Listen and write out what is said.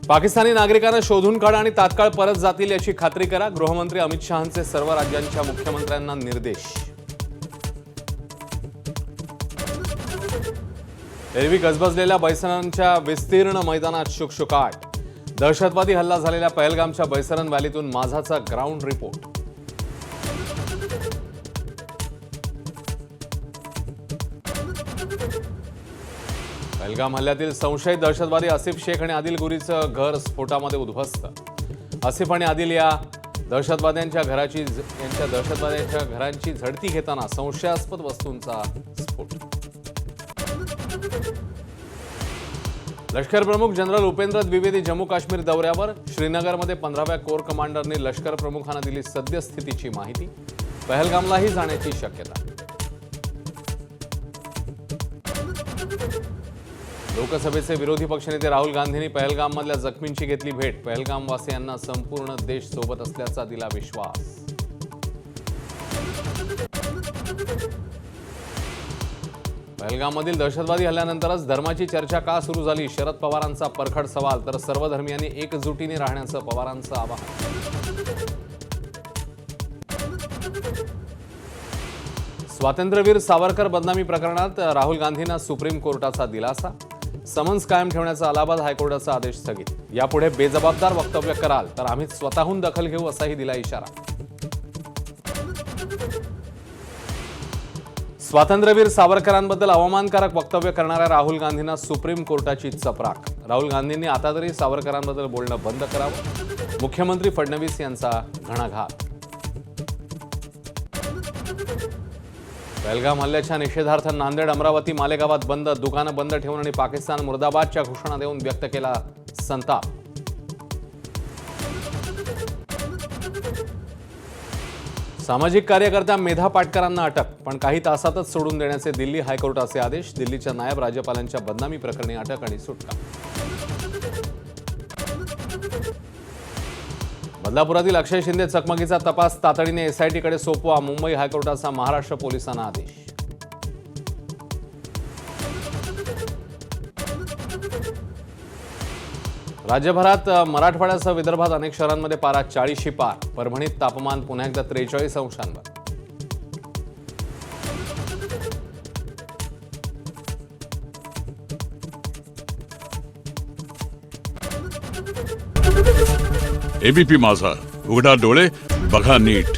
पाकिस्तानी नागरिकांना शोधून काढा आणि तात्काळ परत जातील याची खात्री करा, गृहमंत्री अमित शहांचे सर्व राज्यांच्या मुख्यमंत्र्यांना निर्देश। एरवी गजबजलेल्या बैसरांच्या विस्तीर्ण मैदानात शुकशुकाट। दहशतवादी हल्ला झालेल्या पहलगामच्या बैसरन व्हॅलीतून माझाचा ग्राउंड रिपोर्ट। पहलगाम हल्ल्यातील संशयित दहशतवादी आसिफ शेख आणि आदिल गुरीचं घर स्फोटामध्ये उद्ध्वस्त। आसिफ आणि आदिल या दहशतवाद्यांच्या घरांची झडती घेताना संशयास्पद वस्तूंचा स्फोट। लष्कर प्रमुख जनरल उपेंद्र द्विवेदी जम्मू काश्मीर दौऱ्यावर। श्रीनगरमध्ये 15व्या कोर कमांडरनी लष्कर प्रमुखांना दिली सद्यस्थितीची माहिती। पहलगामलाही जाण्याची शक्यता। लोकसभेचे विरोधी पक्षनेते राहुल गांधींनी पहलगाममधल्या जखमींची घेतली भेट। पहलगामवासियांना संपूर्ण देश सोबत असल्याचा दिला विश्वास। पहलगाममधील दहशतवादी हल्ल्यानंतरच धर्माची चर्चा का सुरू झाली? शरद पवारांचा परखड सवाल। तर सर्व धर्मियांनी एकजुटीने राहण्याचं पवारांचं आवाहन। स्वातंत्र्यवीर सावरकर बदनामी प्रकरणात राहुल गांधींना सुप्रीम कोर्टाचा दिलासा। समन्स कायम ठेवण्याचा अलाहाबाद हायकोर्टाचा आदेश स्थगित। यापुढे बेजबाबदार वक्तव्य कराल तर आम्ही स्वतःहून दखल घेऊ असाही दिला इशारा। स्वातंत्र्यवीर सावरकरांबद्दल अवमानकारक वक्तव्य करणाऱ्या राहुल गांधींना सुप्रीम कोर्टाची चपराक। राहुल गांधींनी आता तरी सावरकरांबद्दल बोलणं बंद करावं, मुख्यमंत्री फडणवीस यांचा घणाघात। पहलगाम हल्ल्याच्या निषेधार्थ नांदेड, अमरावती, मालेगावात बंद। दुकानं बंद ठेवून आणि पाकिस्तान मुर्दाबादच्या घोषणा देऊन व्यक्त केला संताप। सामाजिक कार्यकर्त्या मेधा पाटकरांना अटक, पण काही तासातच सोडून देण्याचे दिल्ली हायकोर्टाचे आदेश। दिल्लीच्या नायब राज्यपालांच्या बदनामी प्रकरणी अटक आणि सुटका। बदलापुरातील अक्षय शिंदे चकमकीचा तपास तातडीने एसआयटीकडे सोपवा। मुंबई हायकोर्टाचा महाराष्ट्र पोलिसांना आदेश। राज्यभरात मराठवाड्यासह विदर्भात अनेक शहरांमध्ये पारा 40शी पार। परभणीत तापमान पुन्हा एकदा 43 अंशांवर। एबीपी माझा, उघडा डोळे बघा नीट।